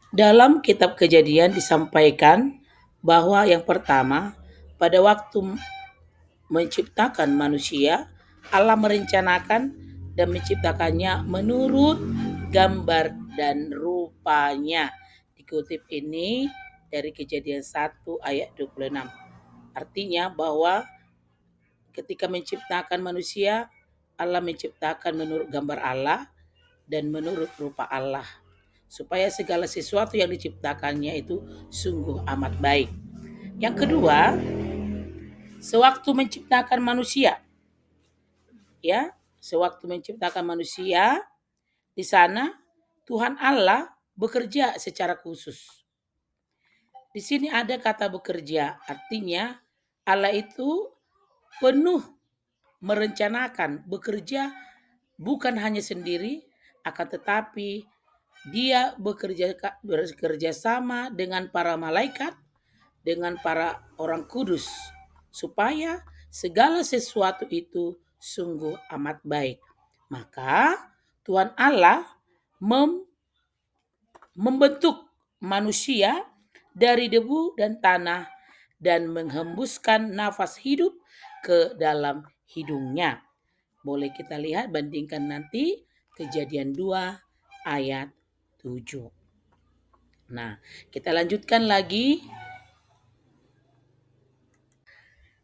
Dalam kitab Kejadian disampaikan bahwa yang pertama, pada waktu menciptakan manusia, Allah merencanakan dan menciptakannya menurut gambar dan rupanya. Dikutip ini dari Kejadian 1 ayat 26. Artinya bahwa ketika menciptakan manusia, Allah menciptakan menurut gambar Allah dan menurut rupa Allah, supaya segala sesuatu yang diciptakannya itu sungguh amat baik. Yang kedua, sewaktu menciptakan manusia, sewaktu menciptakan manusia, di sana Tuhan Allah bekerja secara khusus. Di sini ada kata bekerja, artinya Allah itu penuh merencanakan, bekerja bukan hanya sendiri, akan tetapi dia bekerja sama dengan para malaikat, dengan para orang kudus, supaya segala sesuatu itu sungguh amat baik. Maka Tuhan Allah membentuk manusia dari debu dan tanah dan menghembuskan nafas hidup ke dalam hidungnya. Boleh kita lihat, bandingkan nanti Kejadian 2 ayat 7. Nah, kita lanjutkan lagi.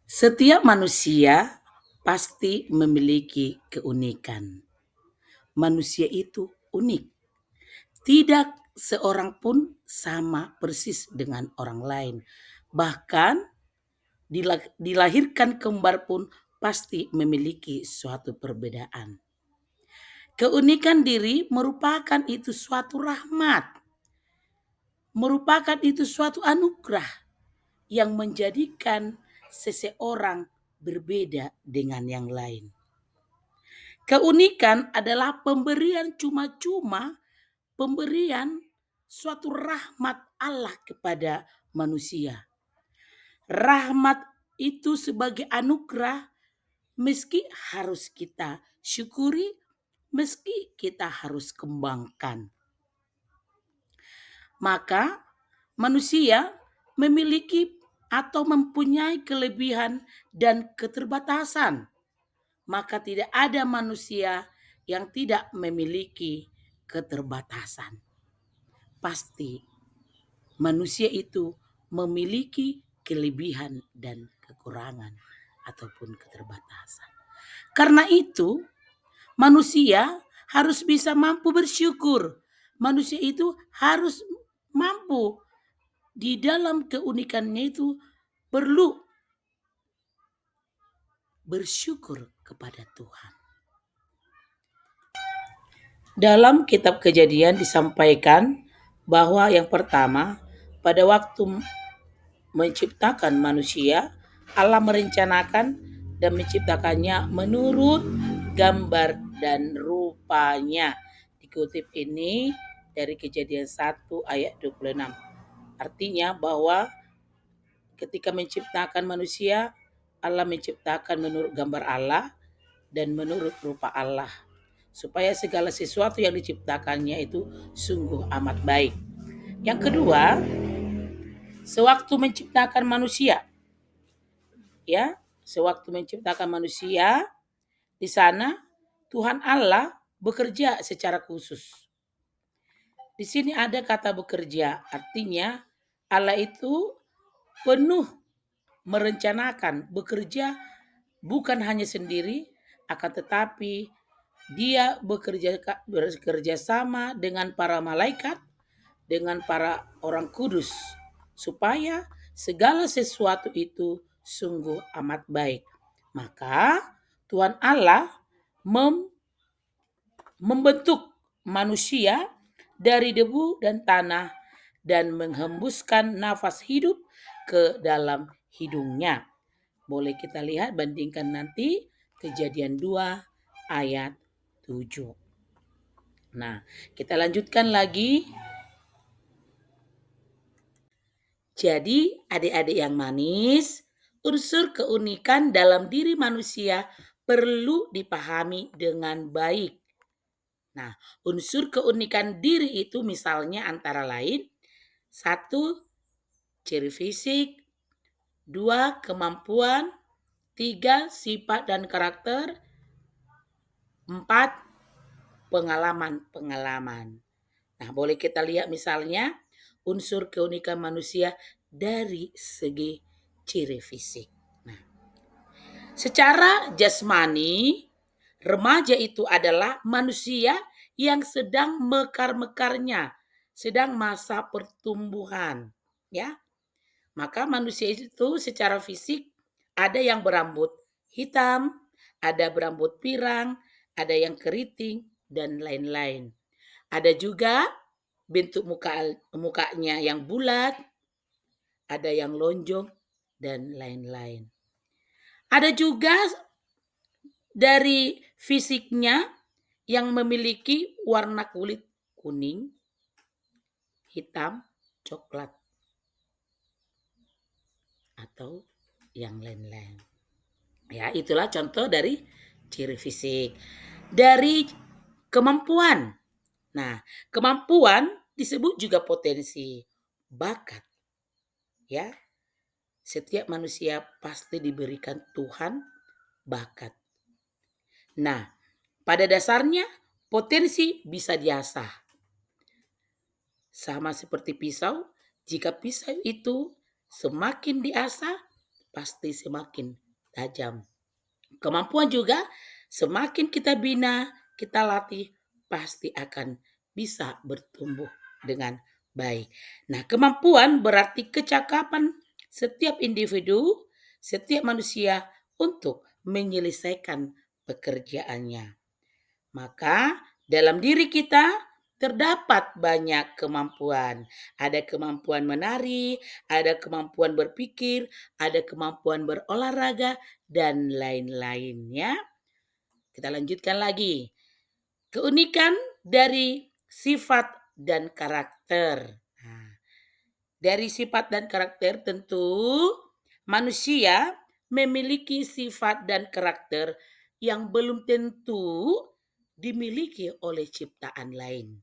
Setiap manusia pasti memiliki keunikan. Manusia itu unik. Tidak seorang pun sama persis dengan orang lain. Bahkan dilahirkan kembar pun pasti memiliki suatu perbedaan. Keunikan diri merupakan itu suatu rahmat. Merupakan itu suatu anugerah yang menjadikan seseorang berbeda dengan yang lain. Keunikan adalah pemberian cuma-cuma, pemberian suatu rahmat Allah kepada manusia. Rahmat itu sebagai anugerah, meski harus kita syukuri, meski kita harus kembangkan. Maka manusia memiliki atau mempunyai kelebihan dan keterbatasan. Maka tidak ada manusia yang tidak memiliki keterbatasan. Pasti manusia itu memiliki kelebihan dan kekurangan ataupun keterbatasan. Karena itu, manusia harus bisa mampu bersyukur. Manusia itu harus mampu di dalam keunikannya itu perlu bersyukur kepada Tuhan. Dalam kitab Kejadian disampaikan bahwa yang pertama, pada waktu menciptakan manusia, Allah merencanakan dan menciptakannya menurut gambar dan rupanya. Dikutip ini dari Kejadian 1 ayat 26. Artinya bahwa ketika menciptakan manusia, Allah menciptakan menurut gambar Allah dan menurut rupa Allah, supaya segala sesuatu yang diciptakannya itu sungguh amat baik. Yang kedua, sewaktu menciptakan manusia, sewaktu menciptakan manusia, di sana Tuhan Allah bekerja secara khusus. Di sini ada kata bekerja, artinya Allah itu penuh merencanakan, bekerja bukan hanya sendiri, akan tetapi dia bekerja sama dengan para malaikat, dengan para orang kudus, supaya segala sesuatu itu sungguh amat baik. Maka Tuhan Allah membentuk manusia dari debu dan tanah dan menghembuskan nafas hidup ke dalam hidungnya. Boleh kita lihat, bandingkan nanti Kejadian 2 ayat 7. Nah, kita lanjutkan lagi. Jadi, adik-adik yang manis, unsur keunikan dalam diri manusia perlu dipahami dengan baik. Nah, unsur keunikan diri itu misalnya antara lain 1. Ciri fisik. 2. Kemampuan. 3. Sifat dan karakter. 4. Pengalaman-pengalaman. Nah, boleh kita lihat misalnya unsur keunikan manusia dari segi ciri fisik. Nah, secara jasmani, remaja itu adalah manusia yang sedang mekar-mekarnya, sedang masa pertumbuhan, ya. Maka manusia itu secara fisik ada yang berambut hitam, ada berambut pirang, ada yang keriting, dan lain-lain. Ada juga bentuk mukanya yang bulat, ada yang lonjong, dan lain-lain. Ada juga dari fisiknya yang memiliki warna kulit kuning, hitam, coklat, atau yang lain-lain. Ya, itulah contoh dari ciri fisik. Dari kemampuan. Nah, kemampuan disebut juga potensi, bakat. Ya, setiap manusia pasti diberikan Tuhan bakat. Nah, pada dasarnya potensi bisa diasah. Sama seperti pisau, jika pisau itu semakin diasah, pasti semakin tajam. Kemampuan juga semakin kita bina, kita latih, pasti akan bisa bertumbuh dengan baik. Nah, kemampuan berarti kecakapan setiap individu, setiap manusia untuk menyelesaikan pekerjaannya. Maka dalam diri kita terdapat banyak kemampuan. Ada kemampuan menari, ada kemampuan berpikir, ada kemampuan berolahraga, dan lain-lain ya. Kita lanjutkan lagi. Keunikan dari sifat dan karakter. Nah, dari sifat dan karakter tentu manusia memiliki sifat dan karakter yang belum tentu dimiliki oleh ciptaan lain.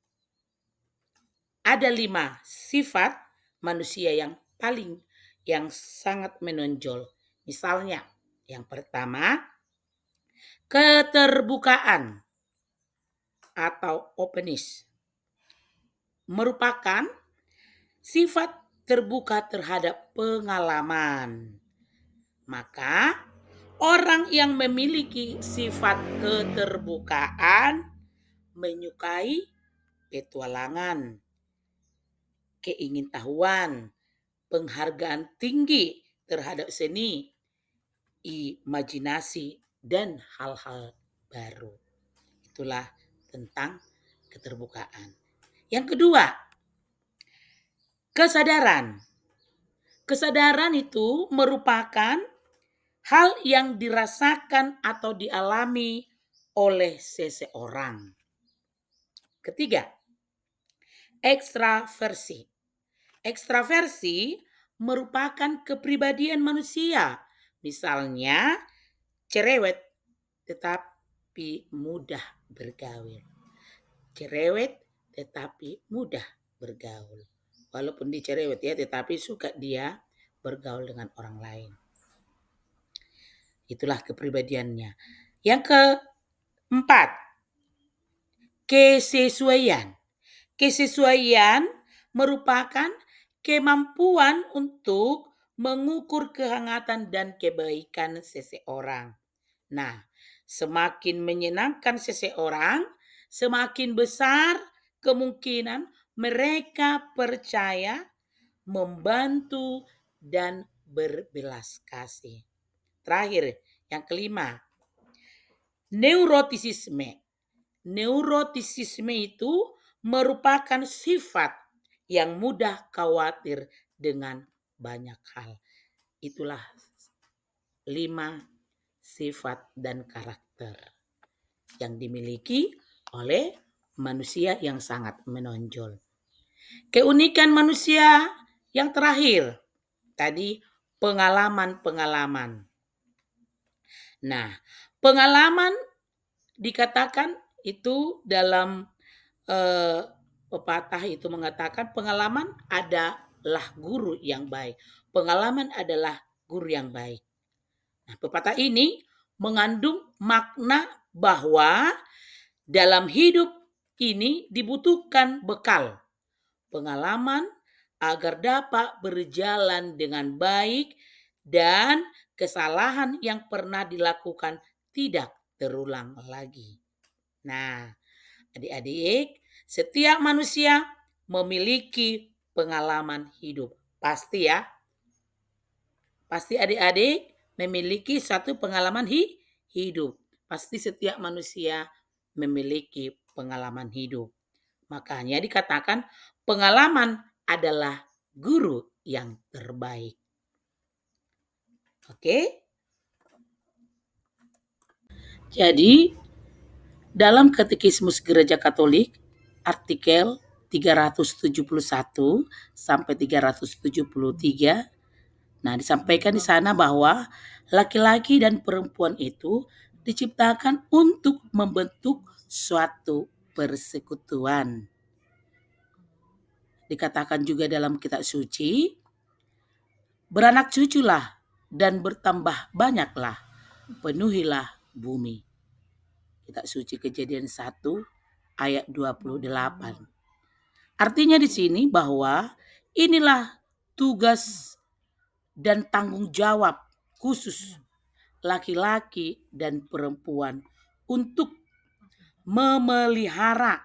Ada 5 sifat manusia yang sangat menonjol. Misalnya, yang pertama, keterbukaan atau openness merupakan sifat terbuka terhadap pengalaman. Maka orang yang memiliki sifat keterbukaan menyukai petualangan, keingintahuan, penghargaan tinggi terhadap seni, imajinasi, dan hal-hal baru. Itulah tentang keterbukaan. Yang kedua, kesadaran. Kesadaran itu merupakan hal yang dirasakan atau dialami oleh seseorang. Ketiga, ekstraversi. Ekstraversi merupakan kepribadian manusia. Misalnya, cerewet tetapi mudah bergaul. Cerewet tetapi mudah bergaul. Walaupun dia cerewet ya, tetapi suka dia bergaul dengan orang lain. Itulah kepribadiannya. Yang keempat, kesesuaian. Kesesuaian merupakan kemampuan untuk mengukur kehangatan dan kebaikan seseorang. Nah, semakin menyenangkan seseorang, semakin besar kemungkinan mereka percaya, membantu, dan berbelas kasih. Terakhir, yang kelima, neurotisisme. Neurotisisme itu merupakan sifat yang mudah khawatir dengan banyak hal. Itulah 5 sifat dan karakter yang dimiliki oleh manusia yang sangat menonjol. Keunikan manusia yang terakhir, tadi pengalaman-pengalaman. Nah, pengalaman dikatakan itu dalam pepatah itu mengatakan pengalaman adalah guru yang baik. Pengalaman adalah guru yang baik. Nah, pepatah ini mengandung makna bahwa dalam hidup ini dibutuhkan bekal, pengalaman agar dapat berjalan dengan baik dan kesalahan yang pernah dilakukan tidak terulang lagi. Nah, adik-adik, setiap manusia memiliki pengalaman hidup. Pasti ya. Pasti adik-adik memiliki satu pengalaman hidup. Pasti setiap manusia memiliki pengalaman hidup. Makanya dikatakan pengalaman adalah guru yang terbaik. Oke? Jadi, dalam Katekismus Gereja Katolik, artikel 371 sampai 373, nah disampaikan di sana bahwa laki-laki dan perempuan itu diciptakan untuk membentuk suatu persekutuan. Dikatakan juga dalam kitab suci, beranak cuculah dan bertambah banyaklah, penuhilah bumi. Kitab suci Kejadian 1 ayat 28. Artinya di sini bahwa inilah tugas dan tanggung jawab khusus laki-laki dan perempuan untuk memelihara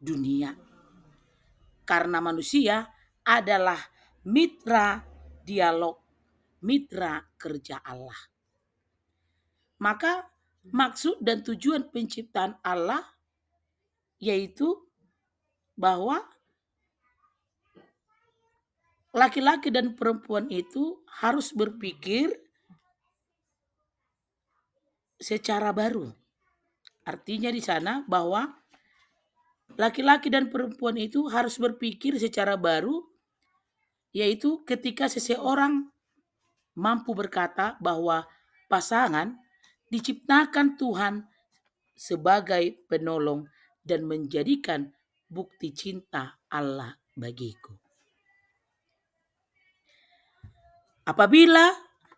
dunia. Karena manusia adalah mitra dialog, mitra kerja Allah. Maka maksud dan tujuan penciptaan Allah yaitu bahwa laki-laki dan perempuan itu harus berpikir secara baru. Artinya di sana bahwa laki-laki dan perempuan itu harus berpikir secara baru, yaitu ketika seseorang mampu berkata bahwa pasangan diciptakan Tuhan sebagai penolong dan menjadikan bukti cinta Allah bagiku. Apabila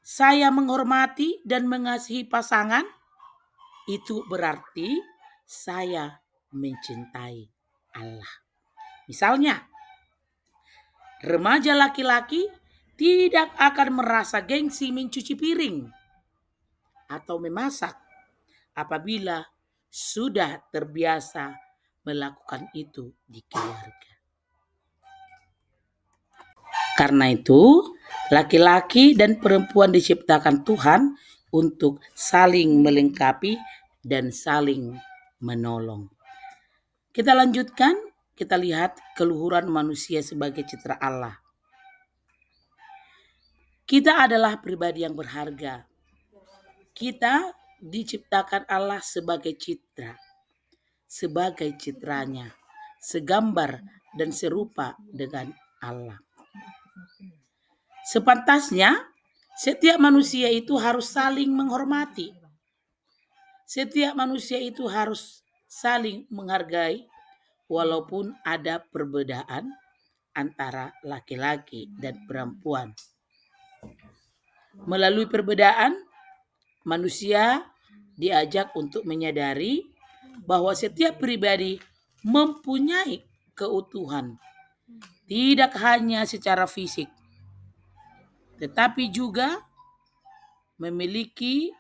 saya menghormati dan mengasihi pasangan, itu berarti saya mencintai Allah. Misalnya, remaja laki-laki tidak akan merasa gengsi mencuci piring atau memasak apabila sudah terbiasa melakukan itu di keluarga. Karena itu, laki-laki dan perempuan diciptakan Tuhan untuk saling melengkapi dan saling menolong. Kita lanjutkan, kita lihat keluhuran manusia sebagai citra Allah. Kita adalah pribadi yang berharga. Kita diciptakan Allah sebagai citra, sebagai citranya, segambar dan serupa dengan Allah. Sepantasnya, setiap manusia itu harus saling menghormati. Setiap manusia itu harus saling menghargai, walaupun ada perbedaan antara laki-laki dan perempuan. Melalui perbedaan, manusia diajak untuk menyadari bahwa setiap pribadi mempunyai keutuhan, tidak hanya secara fisik, tetapi juga memiliki,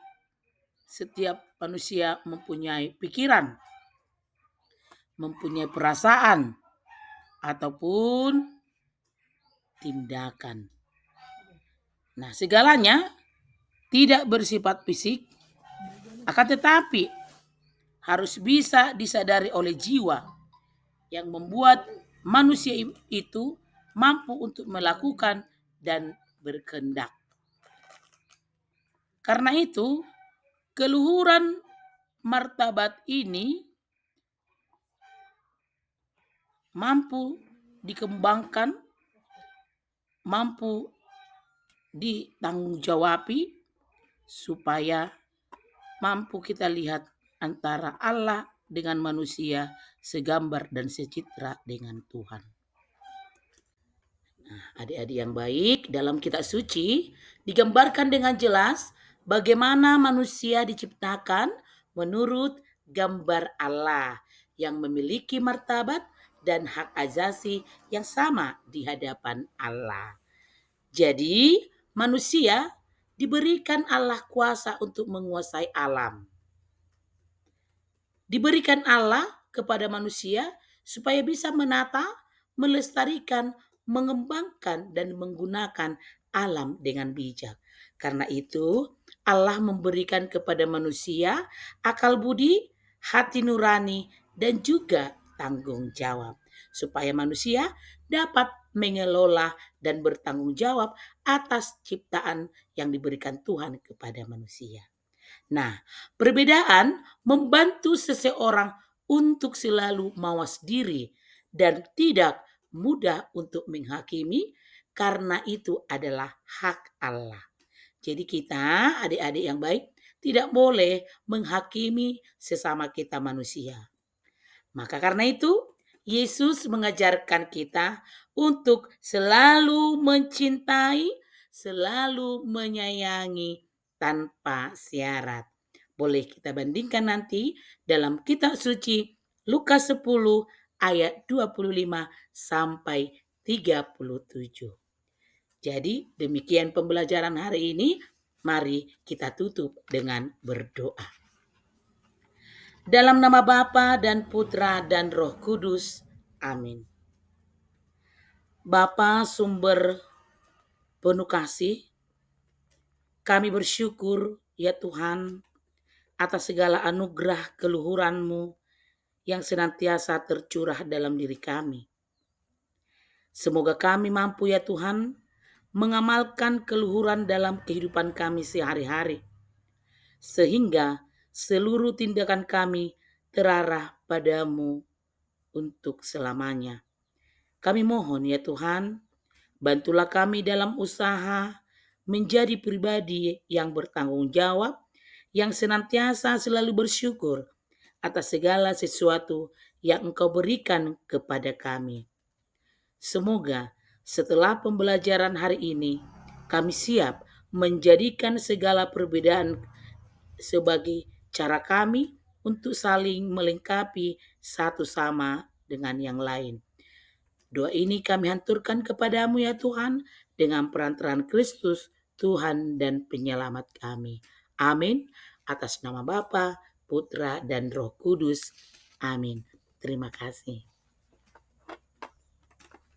setiap manusia mempunyai pikiran, mempunyai perasaan, ataupun tindakan. Nah, segalanya tidak bersifat fisik, akan tetapi harus bisa disadari oleh jiwa yang membuat manusia itu mampu untuk melakukan dan berkehendak. Karena itu, keluhuran martabat ini mampu dikembangkan, mampu ditanggung-jawabi supaya mampu kita lihat antara Allah dengan manusia segambar dan secitra dengan Tuhan. Nah, adik-adik yang baik, dalam kitab suci digambarkan dengan jelas bagaimana manusia diciptakan menurut gambar Allah yang memiliki martabat dan hak asasi yang sama di hadapan Allah. Jadi, manusia diberikan Allah kuasa untuk menguasai alam. Diberikan Allah kepada manusia supaya bisa menata, melestarikan, mengembangkan, dan menggunakan alam dengan bijak. Karena itu, Allah memberikan kepada manusia akal budi, hati nurani, dan juga tanggung jawab. Supaya manusia dapat mengelola dan bertanggung jawab atas ciptaan yang diberikan Tuhan kepada manusia. Nah, perbedaan membantu seseorang untuk selalu mawas diri dan tidak mudah untuk menghakimi karena itu adalah hak Allah. Jadi kita, adik-adik yang baik, tidak boleh menghakimi sesama kita manusia. Maka karena itu, Yesus mengajarkan kita untuk selalu mencintai, selalu menyayangi tanpa syarat. Boleh kita bandingkan nanti dalam kitab suci Lukas 10 ayat 25 sampai 37. Jadi demikian pembelajaran hari ini. Mari kita tutup dengan berdoa. Dalam nama Bapa dan Putra dan Roh Kudus. Amin. Bapa sumber penuh kasih, kami bersyukur ya Tuhan atas segala anugerah keluhuran-Mu yang senantiasa tercurah dalam diri kami. Semoga kami mampu ya Tuhan mengamalkan keluhuran dalam kehidupan kami sehari-hari, sehingga seluruh tindakan kami terarah padamu untuk selamanya. Kami mohon ya Tuhan, bantulah kami dalam usaha menjadi pribadi yang bertanggung jawab, yang senantiasa selalu bersyukur atas segala sesuatu yang Engkau berikan kepada kami. Semoga setelah pembelajaran hari ini, kami siap menjadikan segala perbedaan sebagai cara kami untuk saling melengkapi satu sama dengan yang lain. Doa ini kami hanturkan kepadamu ya Tuhan, dengan perantaraan Kristus, Tuhan dan penyelamat kami. Amin. Atas nama Bapa, Putra, dan Roh Kudus. Amin. Terima kasih.